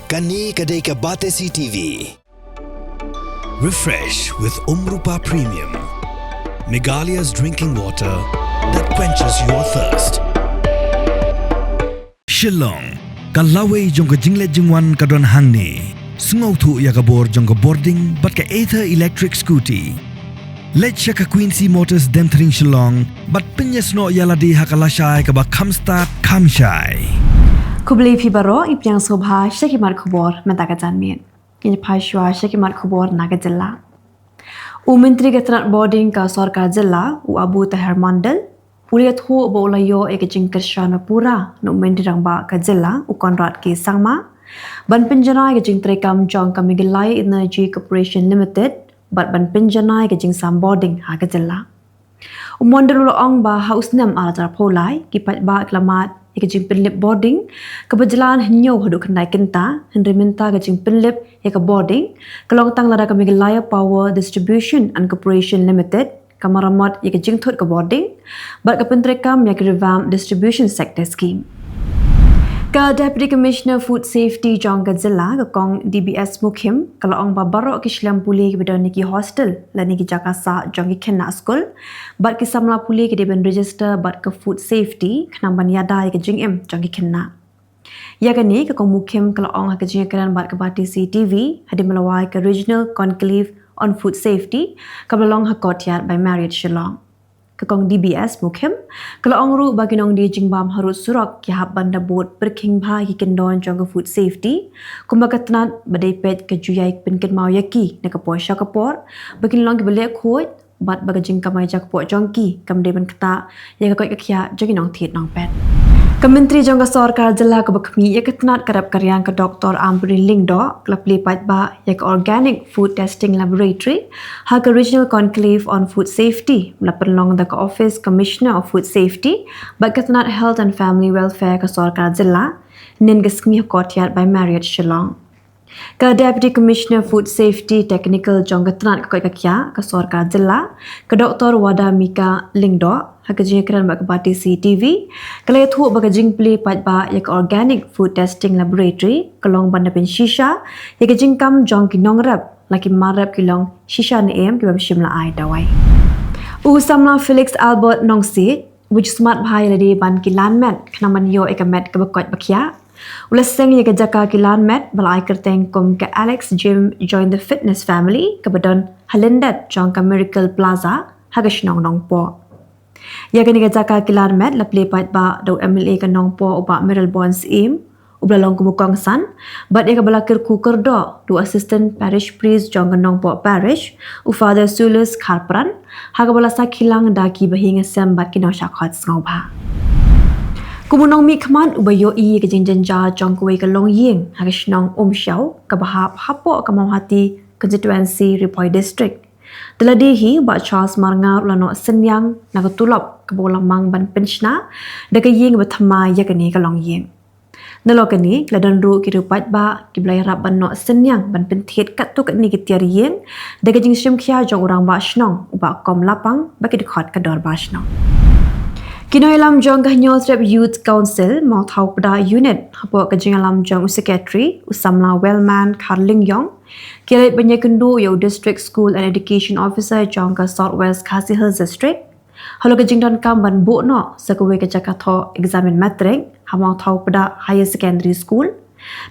Kani kadai ke Batesi TV. Refresh with Rupa Premium, Meghalaya's drinking water that quenches your thirst. Shillong, kalaway jong ka jingle jingwan kadon hangni. Sungau tu ya kabor jong ka boarding but ka Aether electric scooty. Let's check a Quincy Motors Demthring Shillong, but pinyas no yaladi hakalashai ka ba kamstart kamshai. Kubli pibaro ipyang sobha shekimat Khubor mentakajan min. Kini phashwa shekimat Khubor naga Jylla. Menteri Ketenaga Boarding ka Sarkar Jylla u Abu Tahir Mandal uliat hu bo ulayo ek jingkar shana pura no menteri rangba ka Jylla u Konrad ke sangma ban penjana ke jing trekam jong ka Meghalayan Energy Corporation Limited bat ban penjana ke jing sam boarding ha ka Jylla. Mandal ulo ong ba haus nam ala tar polai ki pat ba klamat ke jing penlip boarding kebejalan henyo hoduk kendai kenta henry minta ke jing penlip ke boarding kelong tang lada ke Meghalayan Power Distribution and Corporation Limited kamaramot ke jing thot ke boarding bat ke pentrekam ke revamp distribution sector scheme. Ka Deputy Commissioner Food Safety Jong ka Jylla ka kong DBS Mukhim kalau ong babarok ki Shlam puli ke bedon niki hostel la niki Jakasa jong ki kena school bat ki samla puli ke deben register bat ke food safety khnang ban yada ke jing em jong ki kena. Ya ka ni ka kong Mukhim kalau ong ka jing keran bat ke Batesi TV hadi melawai ke Regional Conclave on Food Safety ka belong ha courtyard by Marriott Shillong. Kekong DBS Mukhim kalau ongru bagi nong di jingbam harus surak ki hab banda bot perking bha ki kendon jong food safety kumbakatnat badai pet ke juyai penken mau yaki na kaposha kapor bagi long ki belek khoi bat baga jing kamai jak po jongki kamde ban kata ya ka kya jogi nong thiet nong pet. Kementeri Jongka Sarkar Jylla ke bakmi ya ketnat karap karyang ke Dr. Amri Lingdo kelap lipat ba ya ke Organic Food Testing Laboratory ha ke Regional Conclave on Food Safety melapan long the Office Commissioner of Food Safety ba ketnat Health and Family Welfare ke Sarkar Jylla nin ke skmi courtyard by Marriott Shillong. Ka Deputy Commissioner Food Safety Technical Jongka Tnat ke kya ke Sarkar Jylla ke Dr. Wada Mika Lingdo hak jingkran ba Batesi TV kalay thu ba jing pli pat ba yak Organic Food Testing Laboratory kalong banda pen shisha yak jingkam jong ki nongrap laki marap kilong shisha ne em ki ba shimla ai dawai u samla Felix Albert nongsi which smart bhai ladi ban ki landmat khnaman yo ekamet ka bakot bakya ulaseng yak jaka ki landmat balai kerteng kom ka Alex Gym join the fitness family ka badon halendat jong ka Miracle Plaza hagashnong nongpo. Ya kini jaka kilar met la play pat ba do MLA ka nong po uba Meryl Bonds im ubla long kumukang san but ya balakir kuker do assistant parish priest jong nong po parish u father Sulus Kharpran ha bala sa Kylleng daki bahing sem bat kino shakhat ngau ba kumunong mi khman ubayo I ke jinjanja jong kuwe ka long ying ha shnong shau ka bahap hapo ka mawhati Constituency Repoi District Teladihi ba Charles Marngar ulano senyang nagatulop kabolamang ban penshna daga ying bathama yakani kalong ying. Nalokani ladan ru kirupat ba kiblay rap ban no senyang ban penthet katuk ni kitiar ying daga jing shim khya jong urang ba shnong uba kom lapang ba kidkhot kador ba shnong. Kinoilam jong gahnyo Trap Youth Council mau thau pada unit hapo ka jingalam jong secretary usamla Wellman Kylleng yong Kirai Banyakendu yo District School and Education Officer Jongka Southwest Khasi Hills District. Halo ke jingdon kam ban bu no sakawe ke Jakarta examen matric hamau thau pada higher secondary school.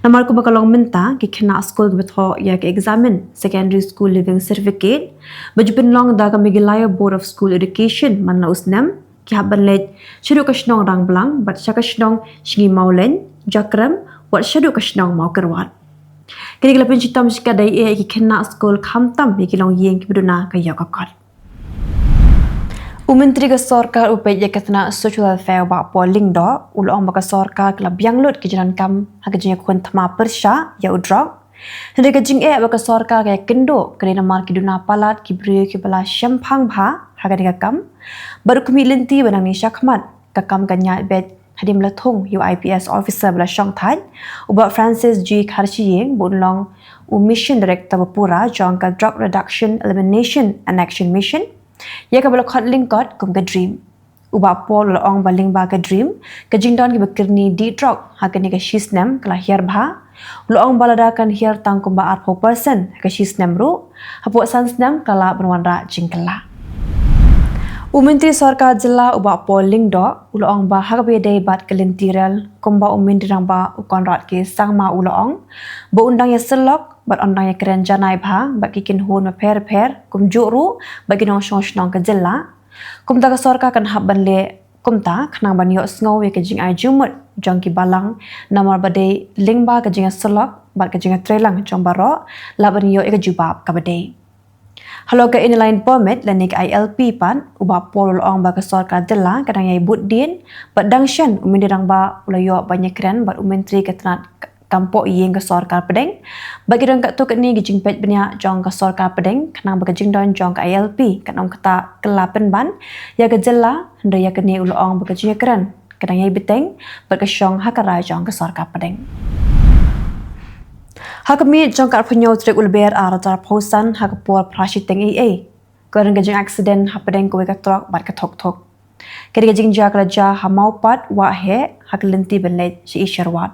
Namar ko bakalong minta ki kena school betho ya ke examen secondary school living certificate bajupin long da ka Meghalayan Board of School Education manna usnam ki haban lej shiru kashnong rang blang bat shakashnong shingi maulen jakram wat shiru kashnong mau kerwat. Kini kalau pencipta musik dai ki kena school khamtam ki long yeng ki beduna ka yakakot. Menteri ke Sarkar upay yakatna social welfare ba polling do ulong ba ka Sarkar kala bianglut ki jalan kam ha ka jing khun thama persha ya udrok. Hende ka jing ba ka Sarkar ka kendo kani namar ki duna palat ki bri ki bala shamphang bha ha ka kam baru kumi lenti banang ni shakmat ka kam kanya bet hadim lathung UIPS officer bala shong thai uba Francis G Kharchiyeng bunlong mission director bapura jongka drug reduction elimination and action mission ya ka bala khotling kot kum ka dream Uba Paul ong baling ba ka dream, ka jingdon ki bakirni di drug, hakani ka shisnem kala hiar bha, ong balada kan hiar tang kumba ar 4% ka shisnem ru, hapo sansnem kala berwanra jingkala. Menteri Sarkar Jylla uba polling do ong ba hakabede bat kelintiral kumba umindirang ba ukonrat ke sangma ong ba undang ya selok bat undang ya keren janai bha ba kikin hun ma per kumjuru bagi nong shong ke Jylla kumta ka sarkar kan habban le kumta khnang ban yo sngow ke jing ai jumut jongki balang namar bade lingba ke jing selok bat ke jing trelang jong baro laban yo ke jubab ka bade. Halo ke inline permit lanik ILP pan uba pol ong ba ka sarkar Jylla kadang yai but din bat dangshan umindirang ba ulayo banyak keren bat umentri ke tanat kampok yeng ke sarkar pedeng bagi dong kat tu kat ni gijing pet benya jong ke sarkar pedeng kanang ba gijing don jong ke ILP kanang kata kelapen ban ya ke Jylla henda ya ke ni ong ba gijing keren kadang yai beteng bat ke syong hakarai jong ke sarkar pedeng. Hakami jongkar penyo Tarik Lber aratar pausan hakapor prasiteng AA. Kerana gajing accident hapadeng kowe katrok bat katok. Kedi gajing jakalaja hamaupat wahe hakalenti benlet si isyarwat.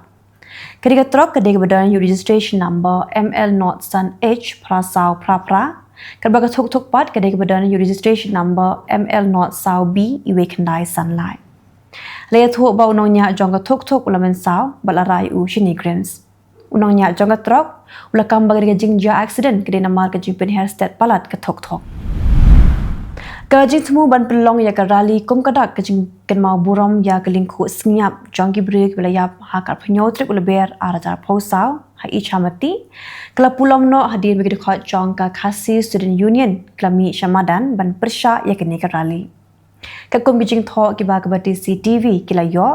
Kedi katrok kedi kebadan registration number ML0 San H prasau prapra. Kerba katok pat kedi kebadan registration number ML0 Sau B iwe kendai sunlight. Layat huok ba unongnya jong katok ulamen sau balarai u shinigrams. Unongnya jongga truk ulakam bagi gajing ja accident kedi namar gajing penher state palat ketok. Gajing temu ban pelong ya ke rally kum kadak gajing kenmau buram ya ke lingku senyap jonggi break belayap hakar penyo Tarik Lber arajar pausau hai chamati kala pulom no hadir bagi dekat jongka kasih student union klami syamadan ban persya ya ke ni ke rally. Kakum gijing thok kiba kabati CTV kila yo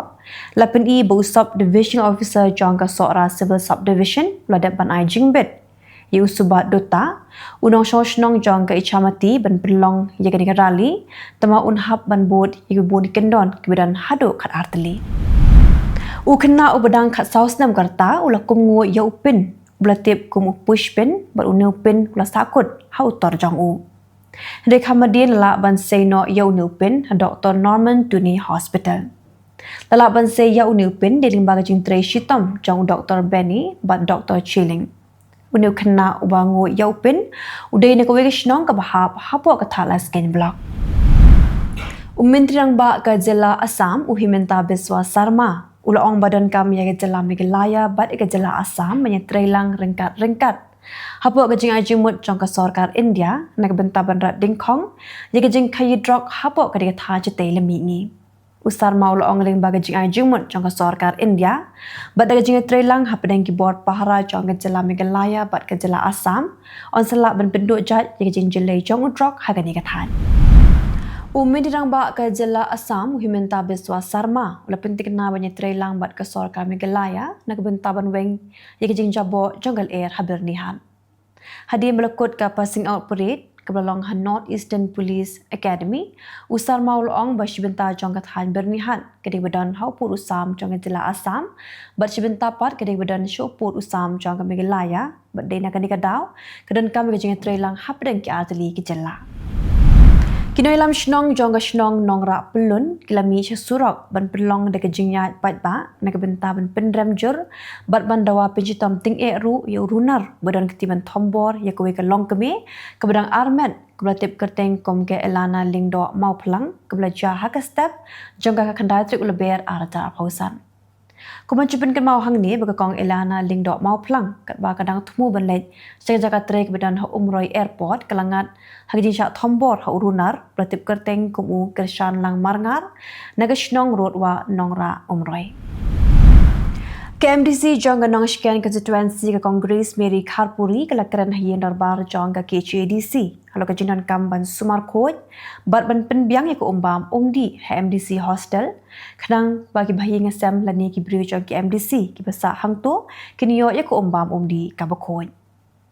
lapen I bu subdivision officer jongka sora civil subdivision ladat ban ai jingbet yu subat dota unong shoshnong jongka ichamati ban pelong ya gani rali tama unhap ban bod yu boni kendon kibidan hadu khat arteli ukena ubadang khat sausnam karta ulakum ngo ya upin blatip kum pushpin bar unupin ula sakut hau tor jong u Rekhamadin la ban say no yau nupin Dr. Norman Tuni Hospital. Lala ban say yau nupin deling bagajing tray shitam jong Dr. Benny bat Dr. Kylleng. Unu kena ubangu yau pin uday na kawigishnong kabahap hapo katala skin block. Menteri rang ba ka Jylla Assam uhimenta Biswa Sarma ulaong badan kam ya ke Jylla Meghalaya bat ke Jylla Assam menyetrelang rengkat. Hapo gajing ajimut jong ka sarkar India nak bentaban rat dingkong ya gajing kayi drok hapo ka tha jete lemingi usar maul ong ling bagajing ajimut jong ka sarkar India bat gajing trelang hapadeng ki board pahara jong ka Jylla Meghalaya bat ka Jylla Assam on selak ben penduk jat ya gajing jelai jong drok hagani ka than Menteri rang ba ka Jylla Assam uhimenta Biswa Sarma ula penting na banyak trelang bat ka sarkar Meghalaya nak bentaban weng ya gajing jabo jonggal air habernihan Hadir melekut ke passing out parade ke belong North Eastern Police Academy usar maul ong ba shibenta jong ka than bernihan ke badan haupur usam jong Jylla Assam bat shibenta pat ke badan shopur usam jong ka Meghalaya bat dena kan dikadaw kedan kam ke jeng trelang hapdeng ki atli ki Jylla Kinoy lam shnong jong ka shnong nongra pelun kilami surok ban pelong de kejingnya pat ba nak benta ban pendram jur bat ban dawa penjitam ting ru yo runar badan ketiban thombor ya kowe ka long keme ke badang armet kebelatip kerteng kom ke elana lingdo mau pelang kebelajar hak step jong ka khandai Tarik Lber arata pausan Kuman cuban kan mau hang ni bagakong elana lingdo mau pelang kat ba kadang temu banlet jaga trek badan ha umroi airport kelangat hagji sha thombor ha urunar belatip kerteng kumu kershan lang marngar nagashnong road wa nongra umroi KMDC jong nong scan constituency ke Congress Mary Kharpuri kelakaran hien darbar jong ke KCADC halo ke jinan kamban sumar khoj bat ban penbiang ya ke umbam umdi HMDC hostel khnang bagi bahi ngasam lani ki bri jong KMDC ki basa hangto kinyo ya ke umbam umdi ka bakhoj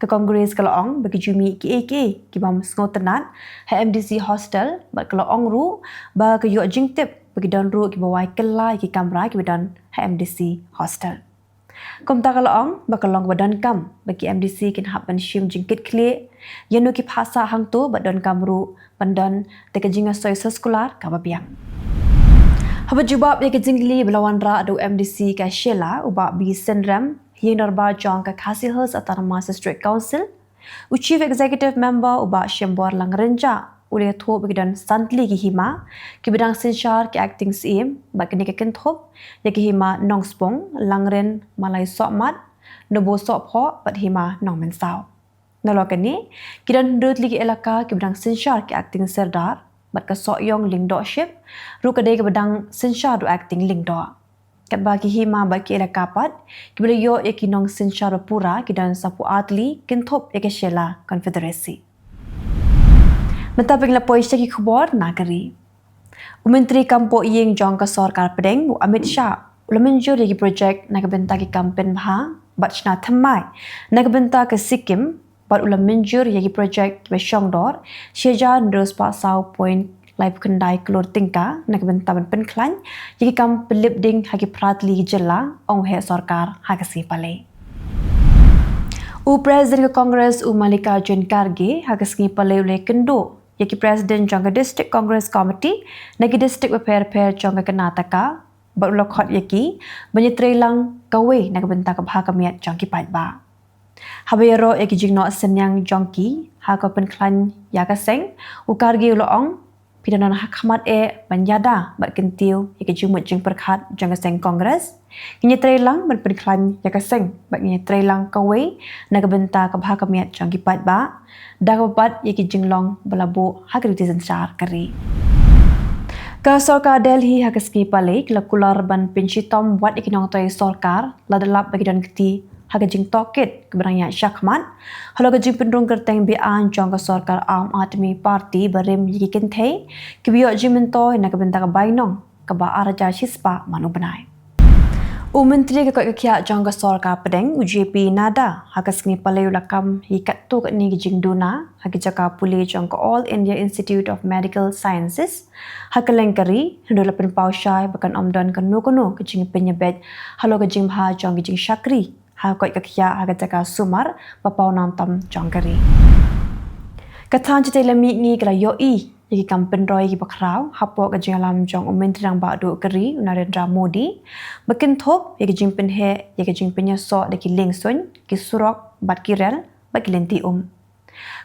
ke Congress kalaong bagi jumi ki AK ki bam sngotenat HMDC hostel bat kalaong ru ba ke yo jingtip bagi dan ru ki bawai kelai ki kamra ki badan HMDC hostel Kumta kalaong bakalong badan kam bagi MDC kin hap ban shim jingkit kle yanu ki phasa hang tu badan kamru pandan te kajinga soy sekolah ka babiang Haba jubab ya ke jingli belawan ra adu MDC ka Jylla ubak bi senram yang darba jong ka Khasi Hills Autonomous District Council u Chief Executive Member ubak Shembor Lang Renja uleh thop bidan santli ki hima ki bidang sinchar ki acting CM bak ni ke kenthop ya ki hima nongspong langren malai sokmat nobo sokpho bat hima nong mensau nolokani kidan dut ligi elaka ki bidang sinchar ki acting serdar bat ka sokyong lingdorship ru kadai ke bedang sinchar du acting lingdor kat bagi hima baki elaka pat ki bila yo ekinong sinchar pura ki dan sapu atli kenthop ke Jylla Confederacy mentaping lapoi ki Khubor nagari Menteri Kampung Ying jong ka Sarkar Pedeng Amit Shah ulah menjur lagi projek nak benta ki kampen bha bat chna thamai nak benta ke Sikkim bat ulah menjur lagi projek ki Shongdor Sheja Ndros Pa Sau Point Lai Kendai Kelur Tingka nak benta ban penklan lagi kam pelip ding hagi pratli Jylla ong he Sarkar hagasi pale Presiden ke Kongres Mallikarjun Kharge hagasi pale ule kendo yaki Presiden jangka District Congress Committee nagi District Beper jangka Karnataka berlokot yaki menyetrelang kawe nak benta ke bahaka miat jangki paitba habayaro yaki jingno senyang jangki haka penklan yakaseng ukargi uloong pidanan hakamat menyada bat kentiu yaki jumut jing perkhat jangka seng Kongres menyetrelang bat penklan yakaseng bat menyetrelang kawe nak benta ke bahaka miat jangki paitba dapat yaki jinglong belabu hagri disencar kari ka Sarkar Delhi hagaski pale kelakular ban pinchitom wat ikinong toy Sarkar ladalap bagi dan keti hagajing toket keberanya syakmat halo gajing pendrung kerteng bian jong ka Sarkar Aam Aadmi Party barim yiki kenthe kibiyo jimento hina kabenta ka bainong ka ba araja shispa manu benai Menteri Kekiak jangka Sarkar Pedeng UJP Nada hagaski pale ulakam hikat tu ni gijing duna hagijaka puli jangka All India Institute of Medical Sciences Kylleng kari hendola penpau syai bahkan omdan kanu gijing penyebet halo gijing bha jang gijing syakri hakoi kekiak hagajaka sumar papau nantam jangkari Kathan cite lemi ngi kala yoi yaki kampen roy ki bakrau hapo gajing alam jong Menteri rang badu keri Narendra Modi bakin thop yaki jing penhe yaki jing penyaso deki lingsun ki surok bat kirel baki lenti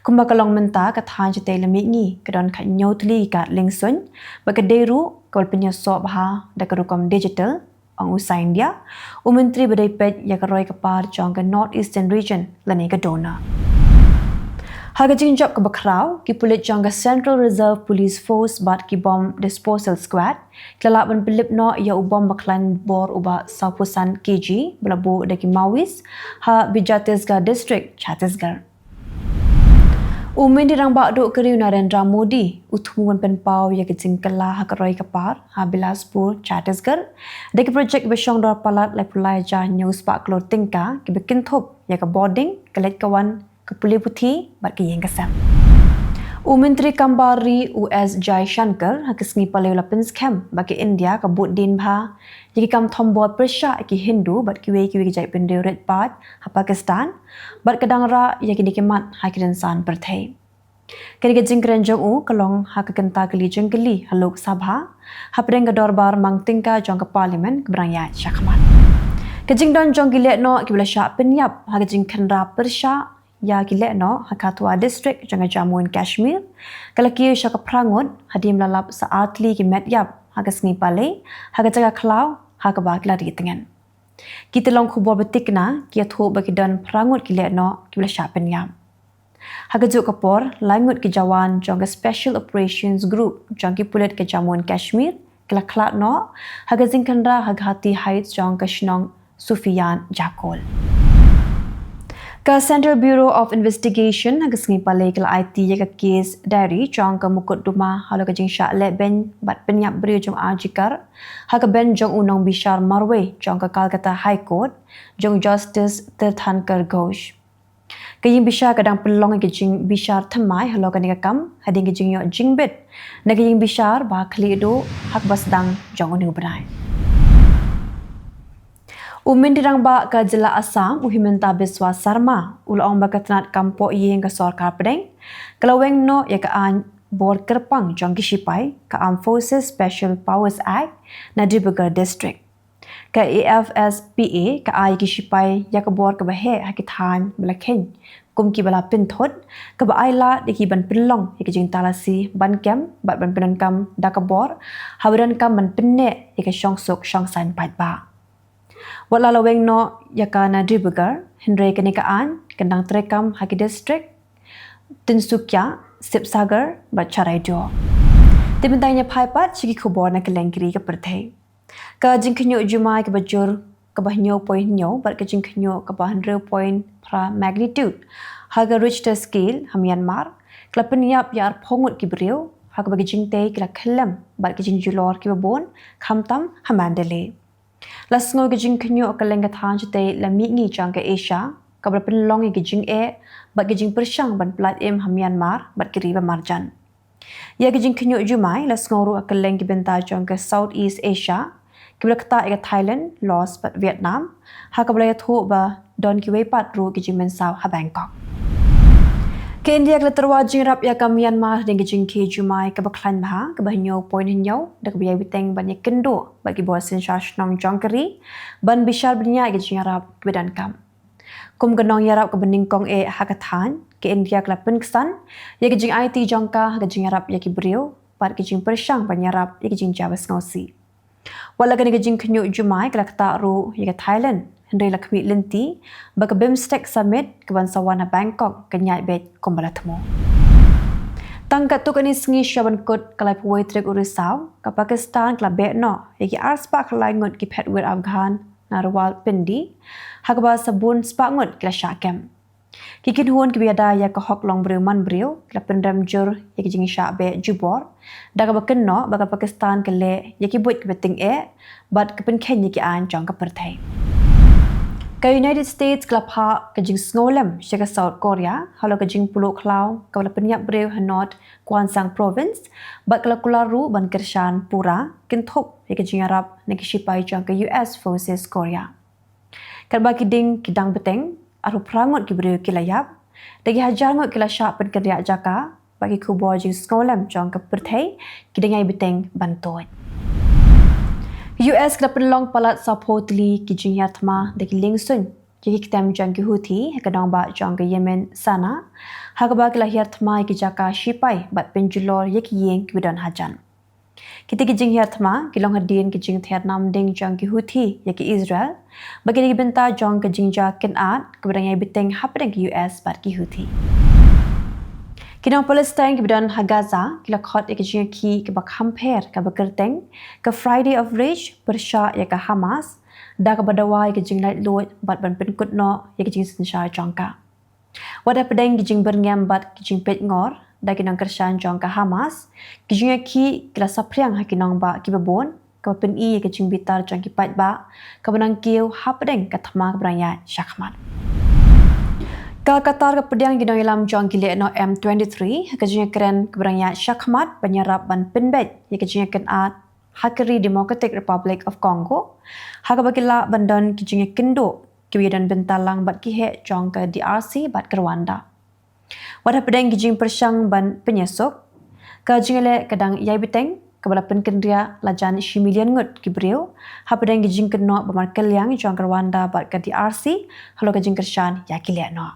kumba kalong menta Kathan cite lemi ngi kadon khat nyotli ka lingsun bakaderu kawal penyaso bha dakarukom digital ang usai India Menteri badai pet yakaroy kapar jong ka North Eastern region lani ka dona Hagajing job ke bakrau ki pulit jangka Central Reserve Police Force bat ki bom disposal squad kelak ban pelip no ya ubom baklan bor uba saupusan kg belabu deki Mawis ha Bijatisgarh District Chhattisgarh Menteri rang bakdu keri Narendra Modi utumuan penpau ya kejing kala hakaroi kapar ha Bilaspur Chhattisgarh deki projek besyongdor palat lai pulai ja news pak kelor tingka ki bekin thop ya ke boarding kelet kawan Kepuli Putih bat ke yang kesam. Menteri Kambari US Jai Shankar hakisngi pale ulapin scam bagi India kabut din bha jiki kam thombot persya ki Hindu bat kiwe jai bende red bat ha Pakistan bat kadang ra ya ki dikemat ha kirinsan Pyrthei. Kini kejing kerenjong kalong ha kekenta keli jengkeli haluk sabha ha pedeng dorbar mang tingka jong ke parlimen keberaya syakmat. Kejing don jong gilek no ki bela syak penyap ha kejing kendra persya ya kilek no Hakatwa District jangka Jammu and Kashmir kalaki syaka prangut hadim lalap saatli ki medyap hagasngi pale hagajaga klau hakaba klari tengan kita long Khubor betikna kia thu bagi dan prangut kilek no kibla syapen yam hagajuk kapor langut ki jawan jangka Special Operations Group jangki pulit ke Jammu and Kashmir kala klat no hagazing kandra hagati heights jangka Shnong Sufian Jakol Ka Central Bureau of Investigation hagasngi pale kala IT ya ka case diary jong ka mukut duma halo ka jing syak leben bat penyap beri jong ajikar ha ka ben jong unong Bishar Marwe jong ka Calcutta High Court jong Justice Tirthankar Ghosh ka jing Bishar kadang pelong ka jing Bishar thamai halo ka ni kam hading ka jing yo jingbet na ka jing Bishar ba khli do hak basdang jong unu berai Menteri rang ba ka Jylla Assam Himanta Biswa Sarma ulaong ba katnat kampo yeng ka Sarkar Pedeng kalaweng no ya ka an Board Kerpang Jong Kishipai ka Armed Forces Special Powers Act na Dibugger District. Ka AFSPA ka ai Kishipai ya ka board ka bahe hakitan belakhen kum ki bala pinthot ka ba aila de ki ban pinlong ya ki jing talasi ban kem bat ban pinan kam da ka board hawiran kam ban pinne ya ka shong sok shong san pat ba. Wala laweng no ya ka na Dibugger Henry kanikaan kendang terekam haki district Tinsukya Sipsagar bat Charai Jo. Timintanya phaipat sigi Khubor na Kylleng kiri ka Pyrthei. Ka jingkhnyo jumai ka bajur ka bahnyo point nyo bat ka jingkhnyo ka bahndre point pra magnitude. Haga Richter scale ha Myanmar klapeniap yar phongut ki briu haga bagi jingte kila khlem bat ka jingjulor ki babon khamtam ha Mandalay. Lasngo ka jingkhnyo ka lengathan chite lami ngi chang ka Asia ka berpen long ki jing bat ki jing persyang ban plat ha Myanmar bat kiri ba marjan. Ya ki jing khnyo jumai lasngo ka Kylleng ki benta chang ka Southeast Asia Kibrakta ega Thailand, Laos bat Vietnam, ha kablaya thu ba don ki wepat ru ki jing mensau ha Bangkok. Ke India kala terwa jing rap ya ka Myanmar ding ki jing ki jumai ka baklan ba ka bahnyo point hinyo dak biya biteng ban kendo ba ki bosin shashnong jongkari ban bishar bnya ki jing rap bedan kam. Kum ganong yarap ka bening kong hakathan ke India kala penksan ya ki jing IT jongka ka jing rap ya ki brio bat ki jing persyang ban yarap ya ki jing jabas ngosi. Wala ka jing khnyo jumai kala kata ru ya Thailand Henry Lakmi Linti baka BIMSTEC Summit ke bansawan na Bangkok kenyai bet kombalathmo. Tangkat tu kani sengi syaban kot kalai puai trek urisau ka Pakistan kala bet no ya ki arspa kalai ngot ki petwir Afghan na rawal pindi hakba sabun spangot kala syakem. Kikin huon ki biada ya ka hok long breu man breu kala pendam jur ya ki jingi syak be jubor da ka baken no baka Pakistan kale ya ki buat ki beting bat ka pen ken ya ki an jong ka Pyrthei. Ka United States kala pha ka jing snolem syaka South Korea halo ka jing pulo klau ka wala penyap breu ha North Kwansang province bat kala kularu ban kershan pura kinthop ya ki jing arab na ki shipai jong ka US Forces Korea. Kalba ki ding kidang beteng aru prangot ki breu kilayap dagi hajar ngot kila syak pen kerja jaka bagi Khubor jing snolem jong ka Pyrthei ki dengai beteng bantuan. US kena penlong palat supportly ki jing yatma deki lingsun ki kitam jang ki Houthi kadang ba jang ke Yemen sana hakaba kila yatma ki jaka shipai bat penjulor ye ki yeng ki bidan hajan kita ki jing yatma ki long hadin ki jing Vietnam ding jang ki Houthi ye ki Israel bagi ki benta jang ke jing ja kenat kebidan ye biteng hapdeng ki US bat ki Houthi Kinang Palestine ki bidan ha Gaza kila khot ek jing ki ba khamper ka bakerteng ka Friday of Rage persya ya ka Hamas da ka badawa ki jing light load bat ban pen kut no ya ki jing sinsha jongka wada pedeng ki jing berngam bat ki jing pet ngor da kinang kershan jongka Hamas ki jing ki kila sapriang ha kinang ba ki babon ka pen ya ki jing bitar jong ki pat ba ka benang kiu hapdeng ka thama ka branya shakmat Ka Qatar ka pedang ginang ilam jong gile no M23 ka jing keren keberanya syakmat penyerap ban penbet ya ka jing ken at Hakari Democratic Republic of Congo ha ka bakila bandon ki jing kendo ki bidan bentalang bat ki he jong ka DRC bat ke Rwanda wada pedang ki jing persyang ban penyesok ka jing le kadang yai biteng kabala penkendria lajan shimilian ngut ki breu ha pedang ki jing kenno bamar Kylleng jong ka Rwanda bat ke DRC halo ka jing kershan ya ki le no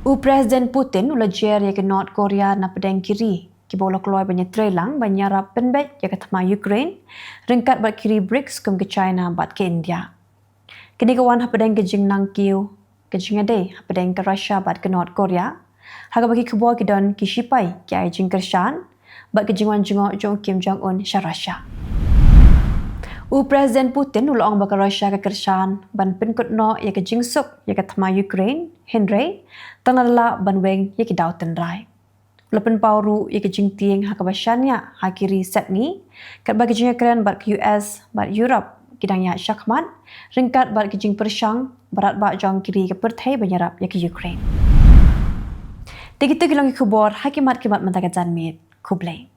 Presiden Putin ulajer ya ke North Korea na pedang kiri ki bola keluar banyak trelang banyara penbet ya ke thama Ukraine ringkat bat kiri BRICS kum ke China bat ke India. Kini kawan ha pedang ke jing nang kiu ke jing ade ha pedang ke Russia bat ke North Korea ha bagi Khubor ki don ki shipai ki ai jing kershan bat ke jingwan jingo jong Kim Jong Un sha Russia. Presiden Putin ulong baka Russia ke kershan ban penkut no ya ke jingsuk ya ke thama Ukraine Henry tanala banweng ya ki dauten rai. Lepen pauru ya ke jing tieng ha kabashanya ha kiri Sydney kat bagi jing keren bat ke US bat Europe kidangnya syakmat ringkat bat ke jing persyang barat bat jong kiri ke Pyrthei banyarap ya ke Ukraine. Tigitu kilong Khubor hakimat kimat mentakat zanmit Khubor.